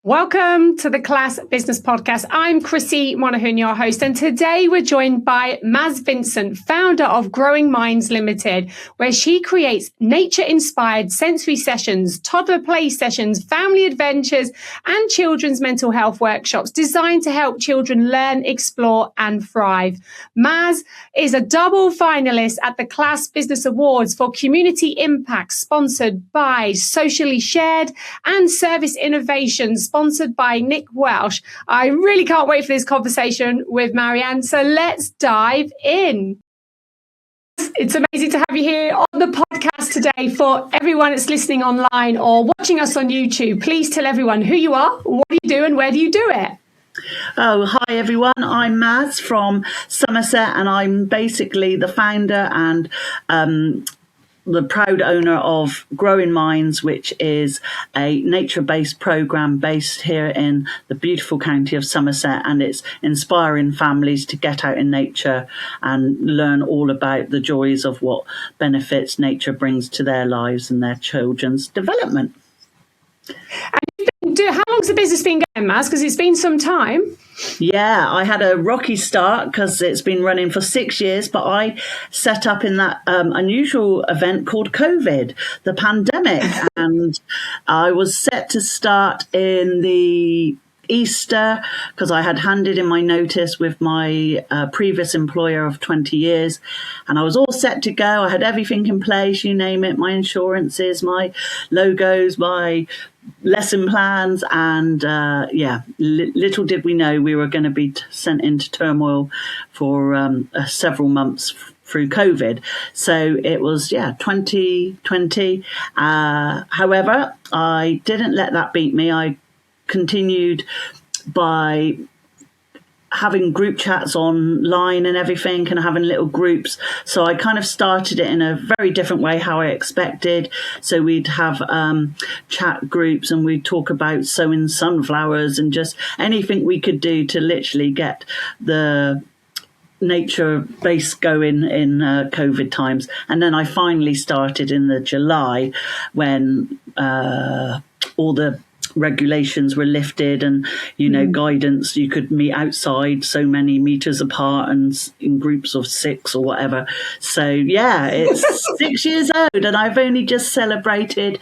Welcome to the Class Business Podcast. I'm Krissy Monaghan, your host, and today we're joined by Marion Vincent, founder of Growing Minds Limited, where she creates nature-inspired sensory sessions, toddler play sessions, family adventures, and children's mental health workshops designed to help children learn, explore, and thrive. Maz is a double finalist at the Class Business Awards for Community Impact, sponsored by Socially Shared, and Service Innovations, sponsored by Nick Welsh. I really can't wait for this conversation with Marion. So let's dive in. It's amazing to have you here on the podcast today. For everyone that's listening online or watching us on YouTube, please tell everyone who you are, what do you do, and where do you do it? Oh, hi everyone. I'm Maz from Somerset, and I'm basically the founder and the proud owner of Growing Minds, which is a nature-based program based here in the beautiful county of Somerset, and it's inspiring families to get out in nature and learn all about the joys of what benefits nature brings to their lives and their children's development. How long's the business been going, Maz? Because it's been some time. Yeah, I had a rocky start because it's been running for 6 years, but I set up in that unusual event called COVID, the pandemic, and I was set to start in the Easter because I had handed in my notice with my previous employer of 20 years, and I was all set to go. I had everything in place, you name it, my insurances, my logos, my lesson plans, and little did we know we were going to be sent into turmoil for several months through COVID. So it was 2020. However, I didn't let that beat me. I continued by having group chats online and everything, and having little groups. So I kind of started it in a very different way how I expected. So we'd have chat groups, and we'd talk about sowing sunflowers and just anything we could do to literally get the nature base going in COVID times. And then I finally started in the July when all the regulations were lifted, and guidance, you could meet outside so many meters apart and in groups of 6 or whatever. So it's 6 years old, and I've only just celebrated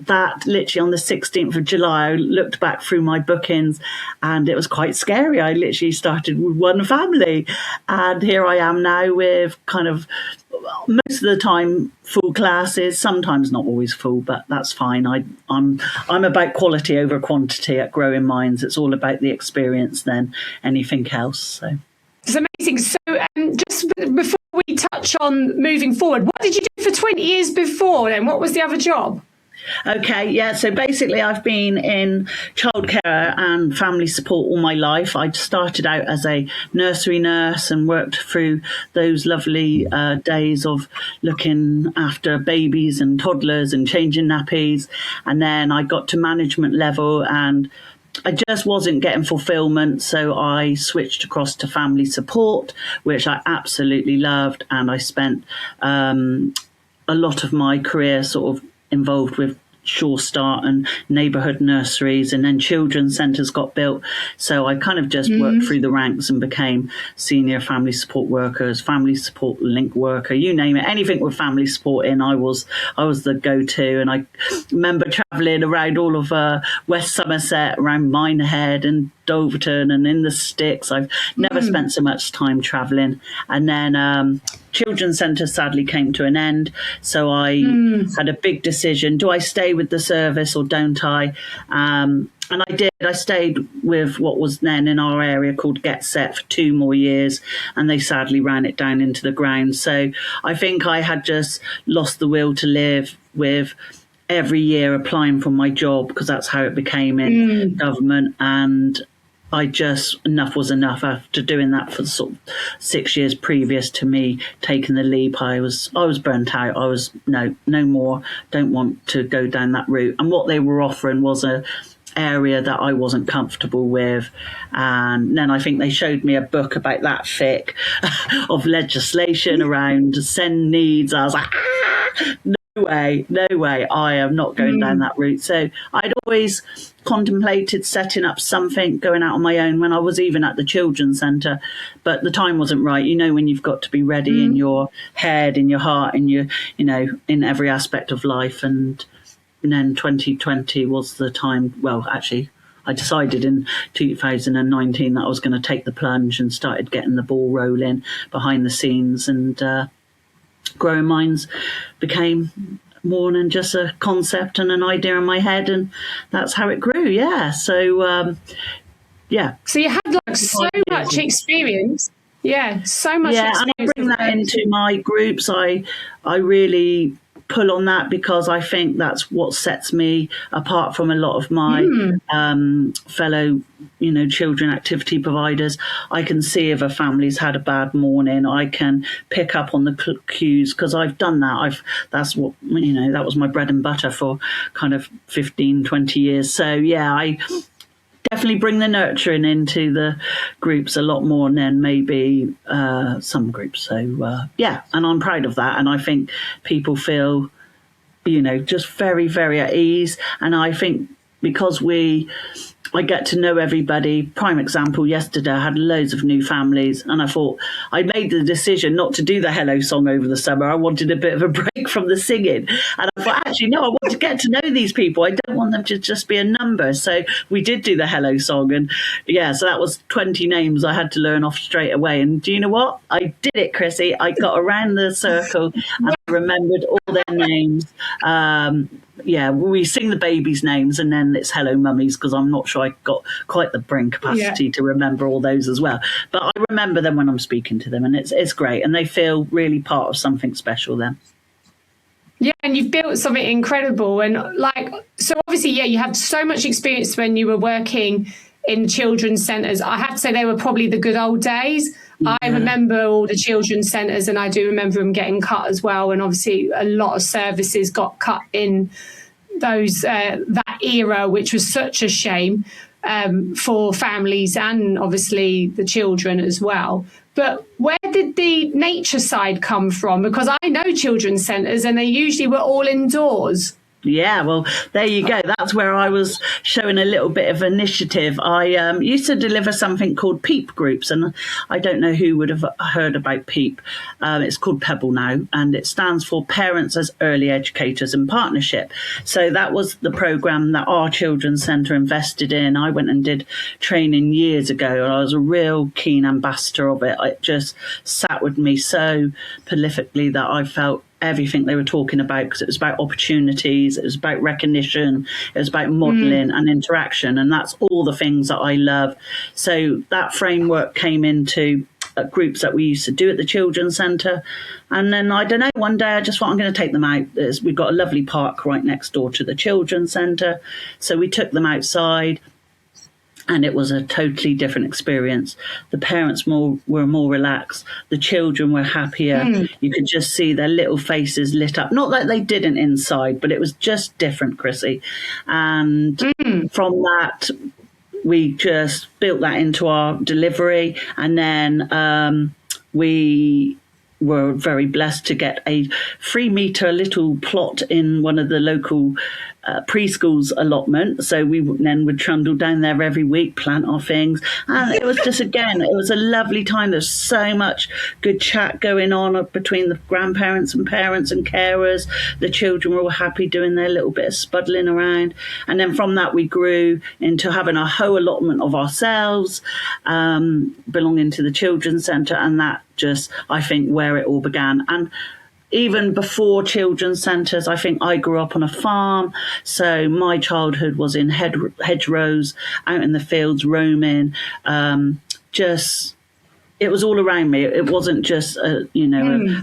that literally on the 16th of July. I looked back through my bookings and it was quite scary. I literally started with one family, and here I am now with kind of most of the time full classes, sometimes not always full, but that's fine. I'm about quality over quantity at Growing Minds. It's all about the experience than anything else. So it's amazing. So just before we touch on moving forward, what did you do for 20 years before then? What was the other job? Okay, yeah, so basically I've been in childcare and family support all my life. I started out as a nursery nurse and worked through those lovely days of looking after babies and toddlers and changing nappies. And then I got to management level, and I just wasn't getting fulfillment, so I switched across to family support, which I absolutely loved. And I spent a lot of my career sort of involved with Sure Start and neighbourhood nurseries, and then children's centres got built. So I kind of just worked through the ranks and became senior family support workers, family support link worker, you name it, anything with family support in, I was the go-to. And I remember travelling around all of West Somerset, around Minehead and Doverton and in the sticks. I've never spent so much time travelling. And then children's centre sadly came to an end, so I had a big decision: do I stay with the service or don't I? And I did. I stayed with what was then in our area called Get Set for 2 more years, and they sadly ran it down into the ground. So I think I had just lost the will to live, with every year applying for my job, because that's how it became in government. And I just, enough was enough after doing that for sort of 6 years previous to me taking the leap. I was burnt out. I was no more, don't want to go down that route. And what they were offering was a area that I wasn't comfortable with. And then I think they showed me a book about that thick of legislation around SEND needs. I was like, no way, I am not going down that route. So I'd always contemplated setting up something, going out on my own when I was even at the children's centre, but the time wasn't right. You know, when you've got to be ready in your head, in your heart, in your, you know, in every aspect of life. And then 2020 was the time. Well, actually, I decided in 2019 that I was going to take the plunge and started getting the ball rolling behind the scenes, and Growing Minds became more than just a concept and an idea in my head, and that's how it grew. Yeah. So So you had like so much experience. Yeah, so much experience. And I bring that into my groups. I really pull on that because I think that's what sets me apart from a lot of my fellow, you know, children activity providers. I can see if a family's had a bad morning. I can pick up on the cues because I've done that. That's what, you know, that was my bread and butter for kind of 15, 20 years. So yeah, I definitely bring the nurturing into the groups a lot more than maybe some groups. So and I'm proud of that. And I think people feel, you know, just very, very at ease. And I think because I get to know everybody. Prime example, yesterday I had loads of new families, and I thought I made the decision not to do the Hello song over the summer. I wanted a bit of a break from the singing, and I thought, actually, no, I want to get to know these people. I don't want them to just be a number. So we did do the Hello song, and so that was 20 names I had to learn off straight away. And do you know what? I did it, Krissy. I got around the circle and I remembered all their names. We sing the babies' names and then it's hello mummies, because I'm not sure I got quite the brain capacity to remember all those as well. But I remember them when I'm speaking to them, and it's great, and they feel really part of something special then. Yeah, and you've built something incredible. And so obviously, you had so much experience when you were working in children's centres. I have to say they were probably the good old days. Yeah. I remember all the children's centres, and I do remember them getting cut as well. And obviously a lot of services got cut in those that era, which was such a shame for families and obviously the children as well. But where did the nature side come from? Because I know children's centres and they usually were all indoors. Yeah, well, there you go. That's where I was showing a little bit of initiative. I used to deliver something called PEEP groups, and I don't know who would have heard about PEEP. It's called Pebble now, and it stands for Parents as Early Educators in Partnership. So that was the programme that our children's centre invested in. I went and did training years ago, and I was a real keen ambassador of it. It just sat with me so prolifically that I felt everything they were talking about, because it was about opportunities, it was about recognition, it was about modelling and interaction, and that's all the things that I love. So that framework came into groups that we used to do at the children's centre, and then I don't know, one day I just thought, I'm going to take them out. We've got a lovely park right next door to the children's centre, so we took them outside. And it was a totally different experience. The parents were more relaxed. The children were happier. You could just see their little faces lit up. Not that they didn't inside, but it was just different, Krissy. And from that, we just built that into our delivery. And then we were very blessed to get a 3-metre little plot in one of the local preschool's allotment. So we then would trundle down there every week, plant our things. And it was just, again, it was a lovely time. There's so much good chat going on between the grandparents and parents and carers. The children were all happy doing their little bit of spuddling around. And then from that, we grew into having a whole allotment of ourselves, belonging to the children's centre. And that just, I think, where it all began. And even before children's centres, I think I grew up on a farm. So my childhood was in hedgerows, out in the fields, roaming. It was all around me. It wasn't just an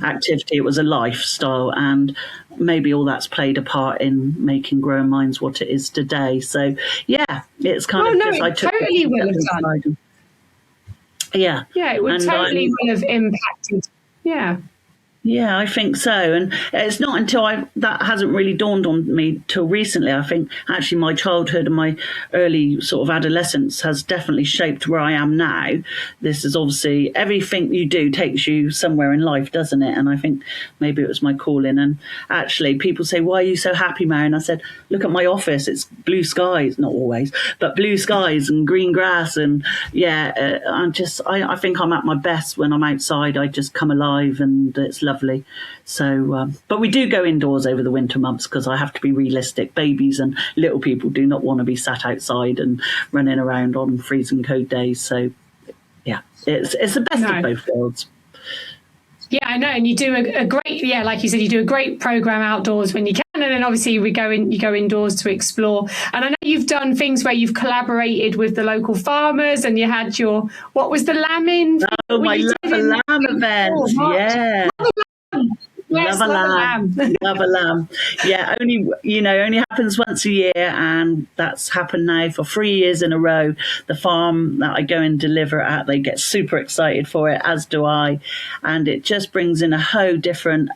activity. It was a lifestyle. And maybe all that's played a part in making Growing Minds what it is today. So, yeah, it's kind of just, I took totally will have done. Yeah. Yeah, it would totally will have impacted. Yeah. Yeah, I think so. And it's not until that hasn't really dawned on me till recently. I think actually my childhood and my early sort of adolescence has definitely shaped where I am now. This is obviously everything you do takes you somewhere in life, doesn't it? And I think maybe it was my calling. And actually people say, why are you so happy, Marion? I said, look at my office. It's blue skies, not always, but blue skies and green grass. And yeah, I think I'm at my best when I'm outside. I just come alive and it's lovely. So, but we do go indoors over the winter months because I have to be realistic. Babies and little people do not want to be sat outside and running around on freezing cold days. So, yeah, it's the best of both worlds. Yeah, I know. And you do a great, like you said, you do a great program outdoors when you can. And then obviously you go indoors to explore. And I know you've done things where you've collaborated with the local farmers and you had what was the lambing? Oh, my Love a Lamb event. Yeah. Yes, love a lamb. Yeah, only happens once a year, and that's happened now for 3 years in a row. The farm that I go and deliver at, they get super excited for it, as do I, and it just brings in a whole different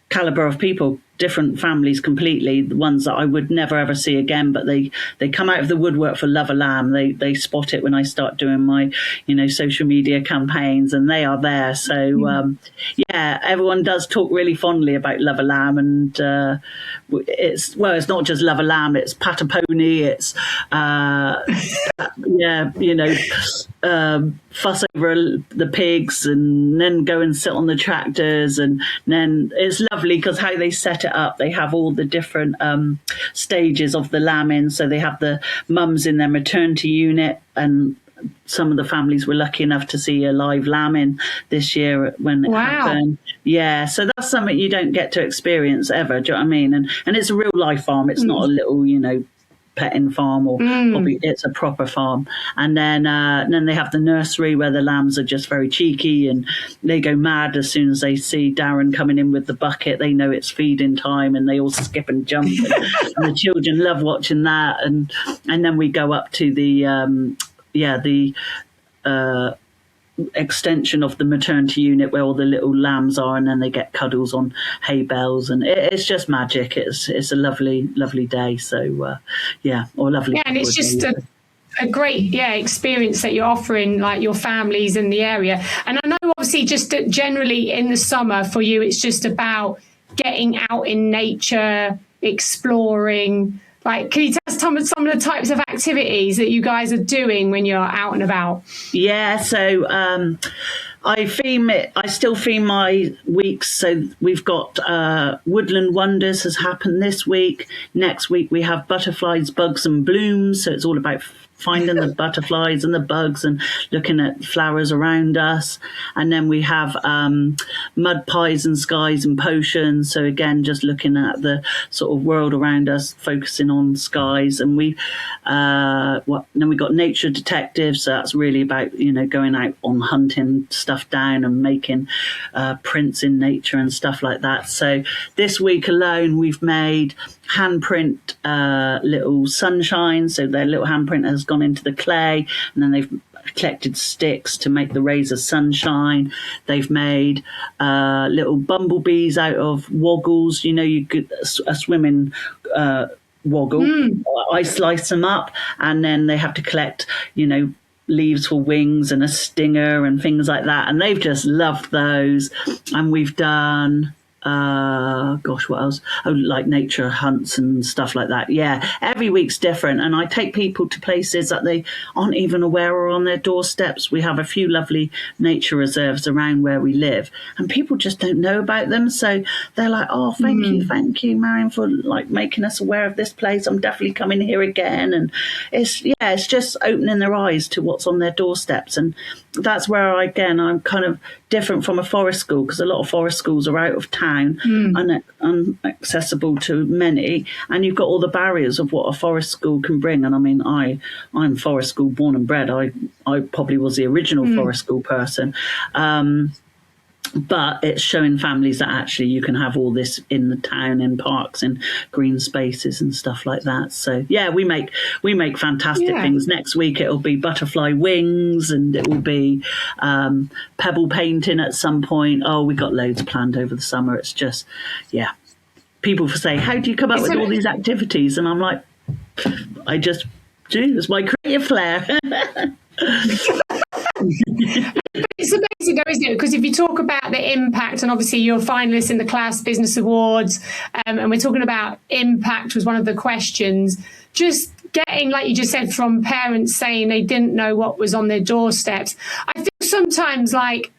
caliber of people, different families completely, the ones that I would never ever see again, but they come out of the woodwork for Love a Lamb. They spot it when I start doing my social media campaigns, and they are there. So everyone does talk really fondly about Love a Lamb, and it's not just Love a Lamb, it's Pat a Pony, it's fuss over the pigs, and then go and sit on the tractors, and then it's lovely because how they set it up, they have all the different stages of the lambing. So they have the mums in their maternity unit, and some of the families were lucky enough to see a live lambing this year when it happened. Yeah, so that's something you don't get to experience ever. Do you know what I mean? And it's a real life farm. It's not a little, petting farm, or it's a proper farm. And then they have the nursery where the lambs are just very cheeky and they go mad as soon as they see Darren coming in with the bucket. They know it's feeding time and they all skip and jump, and the children love watching that. And then we go up to the extension of the maternity unit where all the little lambs are, and then they get cuddles on hay bales, and it's just magic. It's a lovely day. So or lovely. Yeah, and it's just a great experience that you're offering, like your families in the area. And I know obviously just generally in the summer for you, it's just about getting out in nature, exploring. Like, can you tell us some of the types of activities that you guys are doing when you're out and about? Yeah, so I still theme my weeks. So we've got Woodland Wonders has happened this week. Next week we have Butterflies, Bugs and Blooms. So it's all about finding the butterflies and the bugs and looking at flowers around us. And then we have Mud Pies and Skies and Potions. So again, just looking at the sort of world around us, focusing on skies. And then we got Nature Detectives. So that's really about, going out on hunting stuff down and making prints in nature and stuff like that. So this week alone, we've made handprint little sunshine. So their little handprint has gone into the clay, and then they've collected sticks to make the rays of sunshine. They've made little bumblebees out of woggles. You could a swimming woggle. I slice them up, and then they have to collect, leaves for wings and a stinger and things like that. And they've just loved those. And we've done what else? Oh, like nature hunts and stuff like that. Yeah, every week's different, and I take people to places that they aren't even aware are on their doorsteps. We have a few lovely nature reserves around where we live, and people just don't know about them. So they're like, "Oh, thank you, Marion, for like making us aware of this place. I'm definitely coming here again." And it's just opening their eyes to what's on their doorsteps, and that's where I'm kind of different from a forest school, because a lot of forest schools are out of town, unaccessible to many, and you've got all the barriers of what a forest school can bring. And I mean, I'm forest school born and bred. I probably was the original forest school person. but it's showing families that actually you can have all this in the town, in parks and green spaces and stuff like that. So yeah, we make fantastic things. Next week it'll be butterfly wings, and it will be pebble painting at some point. Oh, we got loads planned over the summer. It's just, yeah. People say, how do you come up with all these activities? And I'm like, I just do. It's my creative flair. It's amazing though, isn't it? Because if you talk about the impact, and obviously you're finalists in the Class Business Awards, and we're talking about impact was one of the questions, just getting, like you just said, from parents saying they didn't know what was on their doorsteps. I feel sometimes like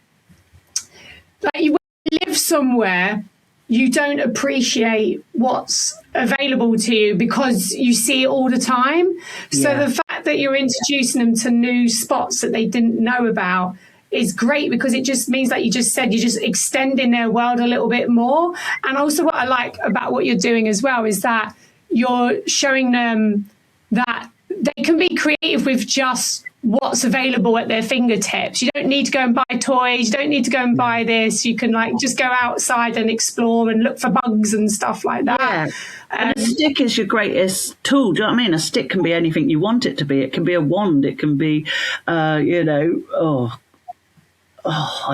you live somewhere, you don't appreciate what's available to you because you see it all the time. So the fact that you're introducing them to new spots that they didn't know about is great, because it just means, like you just said, you're just extending their world a little bit more. And also what I like about what you're doing as well is that you're showing them that they can be creative with just what's available at their fingertips. You don't need to go and buy toys. You don't need to go and buy this. You can just go outside and explore and look for bugs and stuff like that. Yeah. And a stick is your greatest tool. Do you know what I mean? A stick can be anything you want it to be. It can be a wand. It can be, I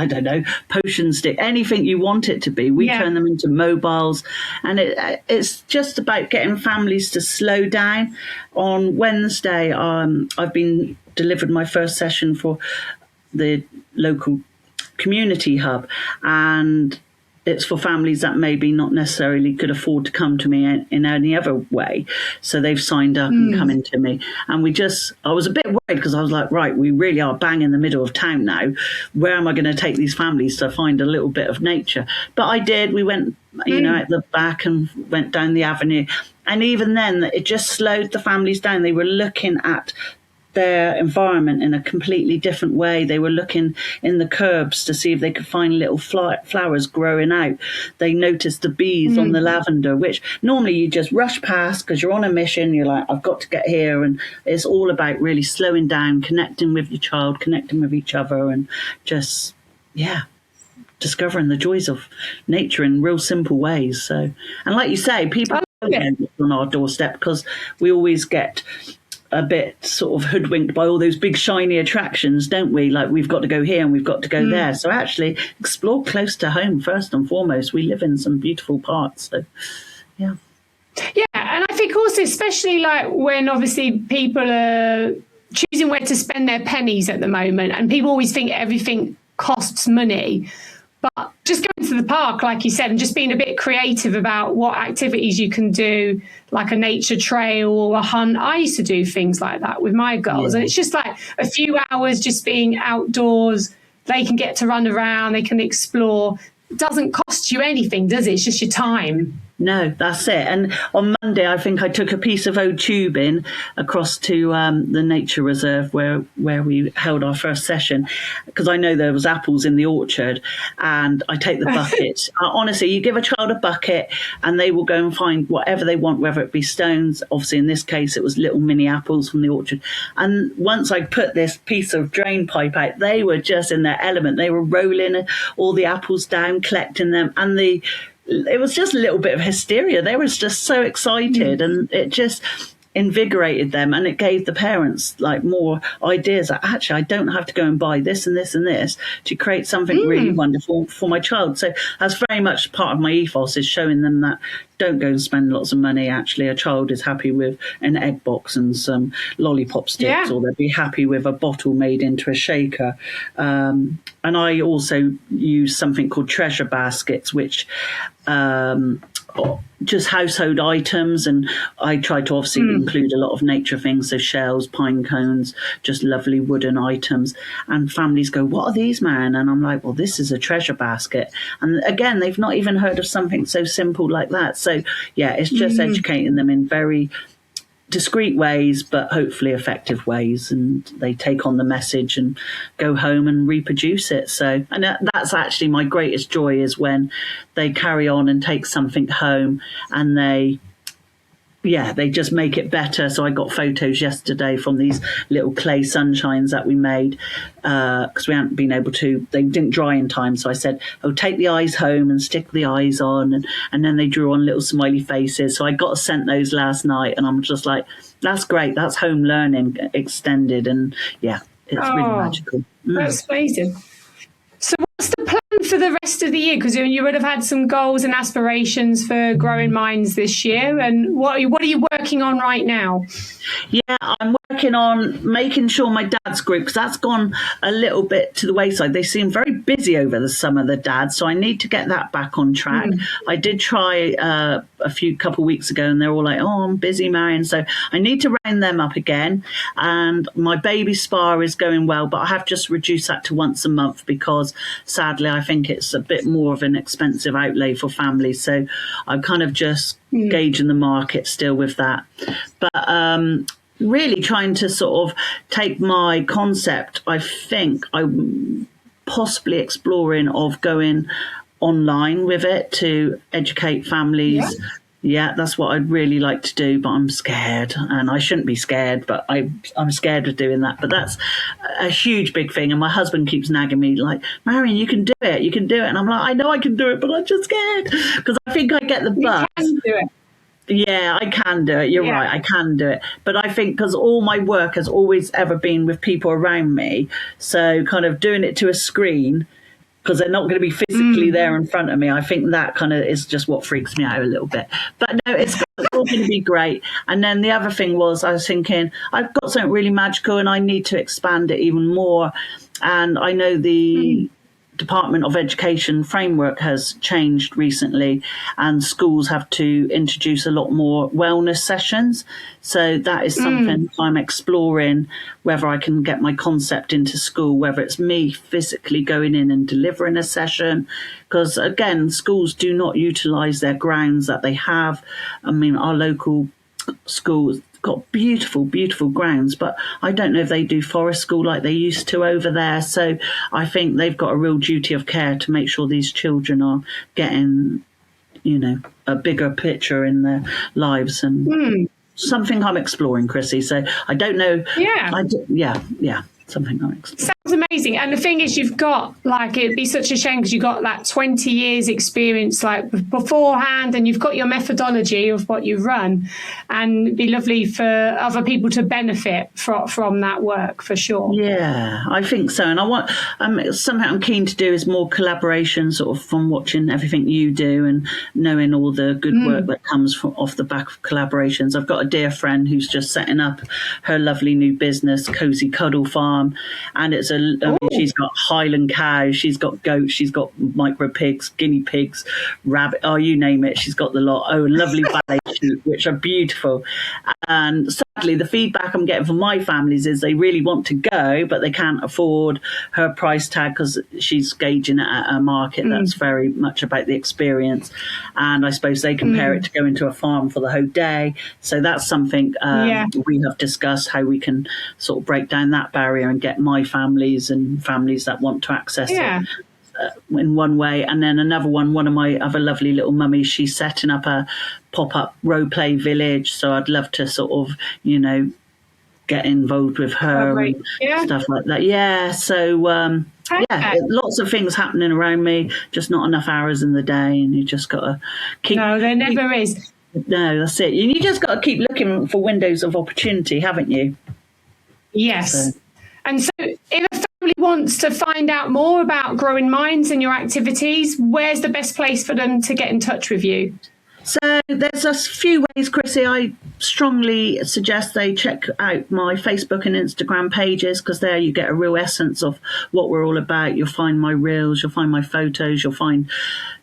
don't know, potion stick, anything you want it to be. We turn them into mobiles, and it's just about getting families to slow down. On Wednesday, I've been delivered my first session for the local community hub, and it's for families that maybe not necessarily could afford to come to me in any other way. So they've signed up and come into me. And I was a bit worried, because I was like, right, we really are bang in the middle of town now. Where am I going to take these families to find a little bit of nature? But I did. We went, at the back and went down the avenue. And even then, it just slowed the families down. They were looking at their environment in a completely different way. They were looking in the curbs to see if they could find little flowers growing out. They noticed the bees on the lavender, which normally you just rush past because you're on a mission. You're like, I've got to get here. And it's all about really slowing down, connecting with your child, connecting with each other, and just, discovering the joys of nature in real simple ways. So, and like you say, people don't get on our doorstep because we always get a bit sort of hoodwinked by all those big shiny attractions, don't we? Like, we've got to go here and we've got to go there. So actually explore close to home first and foremost. We live in some beautiful parts. So yeah, and I think also, especially when obviously people are choosing where to spend their pennies at the moment, and people always think everything costs money. But just going to the park, like you said, and just being a bit creative about what activities you can do, like a nature trail or a hunt. I used to do things like that with my girls. And it's just like a few hours just being outdoors. They can get to run around. They can explore. It doesn't cost you anything, does it? It's just your time. No, that's it. And on Monday, I think I took a piece of old tubing across to the nature reserve where we held our first session, because I know there was apples in the orchard, and I take the bucket. Honestly, you give a child a bucket and they will go and find whatever they want, whether it be stones. Obviously, in this case, it was little mini apples from the orchard. And once I put this piece of drain pipe out, they were just in their element. They were rolling all the apples down, collecting them, and it was just a little bit of hysteria. They were just so excited, and it just invigorated them, and it gave the parents more ideas that actually I don't have to go and buy this and this and this to create something really wonderful for my child. So that's very much part of my ethos, is showing them that don't go and spend lots of money. Actually, a child is happy with an egg box and some lollipop sticks, or they'd be happy with a bottle made into a shaker. And I also use something called treasure baskets, which just household items, and I try to obviously include a lot of nature things, so shells, pine cones, just lovely wooden items. And families go, what are these, Marion? And I'm like, well, this is a treasure basket. And again, they've not even heard of something so simple like that. So yeah, it's just educating them in very discreet ways, but hopefully effective ways, and they take on the message and go home and reproduce it. So, and that's actually my greatest joy, is when they carry on and take something home, and they yeah, they just make it better. So I got photos yesterday from these little clay sunshines that we made because we hadn't been able to, they didn't dry in time. So I said, oh, take the eyes home and stick the eyes on. And then they drew on little smiley faces. So I got sent those last night and I'm just like, that's great. That's home learning extended. And yeah, it's really magical. That's amazing. So what's the plan for the rest of the year? Because you would have had some goals and aspirations for Growing Minds this year. And what are you working on right now? Yeah, I'm working on making sure my dad's group, because that's gone a little bit to the wayside. They seem very busy over the summer, the dads, so I need to get that back on track. I did try a couple of weeks ago and they're all like, oh, I'm busy, Marion. So I need to round them up again. And my baby spa is going well, but I have just reduced that to once a month because sadly I think it's a bit more of an expensive outlay for families. So I'm kind of just gauging the market still with that. But really trying to sort of take my concept, I think I'm possibly exploring of going online with it to educate families. Yeah, that's what I'd really like to do, but I'm scared, and I shouldn't be scared, but I'm scared of doing that. But that's a huge, big thing, and my husband keeps nagging me like, Marion, you can do it, and I'm like, I know I can do it, but I'm just scared because I think I get the buzz. You can do it. Yeah, I can do it. You're right. I can do it. But I think because all my work has always ever been with people around me, so kind of doing it to a screen because they're not going to be physically there in front of me. I think that kind of is just what freaks me out a little bit. But no, it's all going to be great. And then the other thing was I was thinking, I've got something really magical and I need to expand it even more. And I know the Department of Education framework has changed recently and schools have to introduce a lot more wellness sessions. So that is something I'm exploring, whether I can get my concept into school, whether it's me physically going in and delivering a session. Because again, schools do not utilise their grounds that they have. I mean, our local schools got beautiful, beautiful grounds, but I don't know if they do forest school like they used to over there. So I think they've got a real duty of care to make sure these children are getting, a bigger picture in their lives and something I'm exploring, Krissy. So I don't know. Yeah. Something I'm exploring. Sounds amazing. And the thing is, you've got it'd be such a shame because you've got that 20 years experience beforehand and you've got your methodology of what you run, and it'd be lovely for other people to benefit from that work for sure. Yeah, I think so. And I want something I'm keen to do is more collaboration, sort of from watching everything you do and knowing all the good work that comes off the back of collaborations. I've got a dear friend who's just setting up her lovely new business, Cozy Cuddle Farm. And she's got Highland cows, she's got goats, she's got micro pigs, guinea pigs, rabbit, you name it, she's got the lot. Oh, lovely ballet sheep, which are beautiful. And sadly, the feedback I'm getting from my families is they really want to go, but they can't afford her price tag because she's gauging it at a market that's very much about the experience. And I suppose they compare it to going to a farm for the whole day. So that's something we have discussed, how we can sort of break down that barrier and get my families and families that want to access it in one way. And then another one of my other lovely little mummies, she's setting up a pop-up role play village. So I'd love to sort of, get involved with her and stuff like that. Yeah. So, lots of things happening around me, just not enough hours in the day. And you just got to keep... No, there never is. No, that's it. You just got to keep looking for windows of opportunity, haven't you? Yes. And so if a family wants to find out more about Growing Minds and your activities, where's the best place for them to get in touch with you? So there's a few ways, Krissy. I strongly suggest they check out my Facebook and Instagram pages because there you get a real essence of what we're all about. You'll find my reels, you'll find my photos, you'll find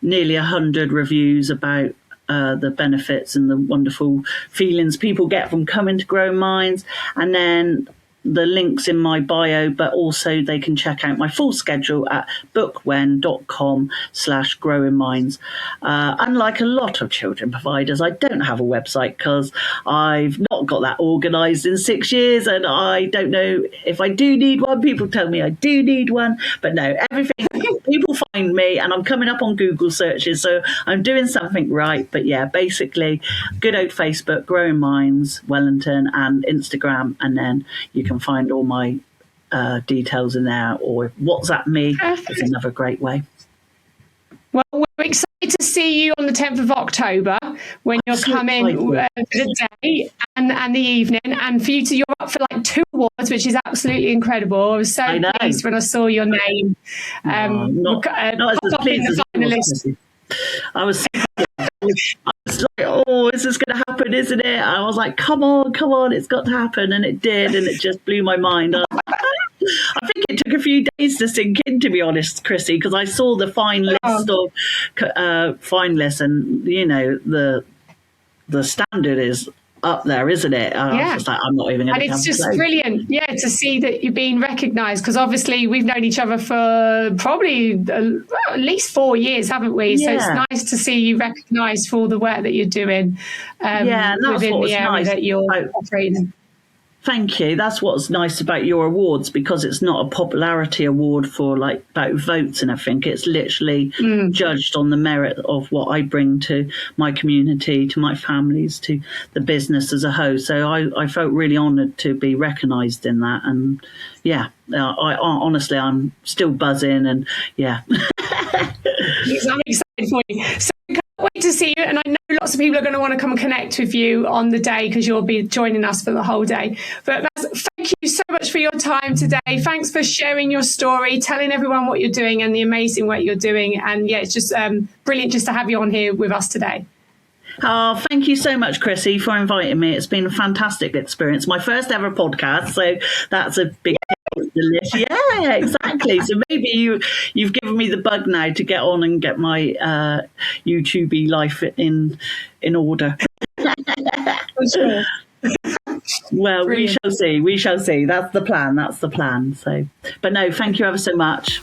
nearly 100 reviews about the benefits and the wonderful feelings people get from coming to Growing Minds. And then the links in my bio, but also they can check out my full schedule at bookwen.com/growingminds. Unlike a lot of children providers, I don't have a website because I've not got that organised in 6 years, and I don't know if I do need one. People tell me I do need one, but no, everything people find me, and I'm coming up on Google searches, so I'm doing something right. But yeah, basically, good old Facebook, Growing Minds, Wellington, and Instagram, and then you can find all my details in there, or WhatsApp me. Perfect. Is another great way. Well, we're excited to see you on the 10th of October when you're coming for the day and the evening, and for you're up for like 2 awards, which is absolutely incrable. I was so pleased when I saw your name not as pleased as finalist. I was like, oh, is this going to happen, isn't it? I was like, come on, it's got to happen. And it did, and it just blew my mind. I think it took a few days to sink in, to be honest, Krissy, because I saw the fine list of finalists, and, you know, the standard is up there, isn't it? I was just like, I'm not even going to. And it's just brilliant, to see that you're being recognised, because obviously we've known each other for probably at least 4 years, haven't we? So it's nice to see you recognised for all the work that you're doing and that's within the area that you're operating. Thank you. That's what's nice about your awards, because it's not a popularity award for like about votes and everything. It's literally judged on the merit of what I bring to my community, to my families, to the business as a whole. So I felt really honoured to be recognised in that. And I honestly, I'm still buzzing, and I'm excited for you. So wait to see you, and I know lots of people are going to want to come and connect with you on the day, because you'll be joining us for the whole day. But thank you so much for your time today. Thanks for sharing your story, telling everyone what you're doing and the amazing work you're doing. And it's just brilliant just to have you on here with us today. Oh, thank you so much, Krissy, for inviting me. It's been a fantastic experience. My first ever podcast, so that's a big delicious. Yeah, exactly. So maybe you've given me the bug now to get on and get my YouTube life in order. Sure. Well, Brilliant. we shall see. That's the plan. So, but no, thank you ever so much.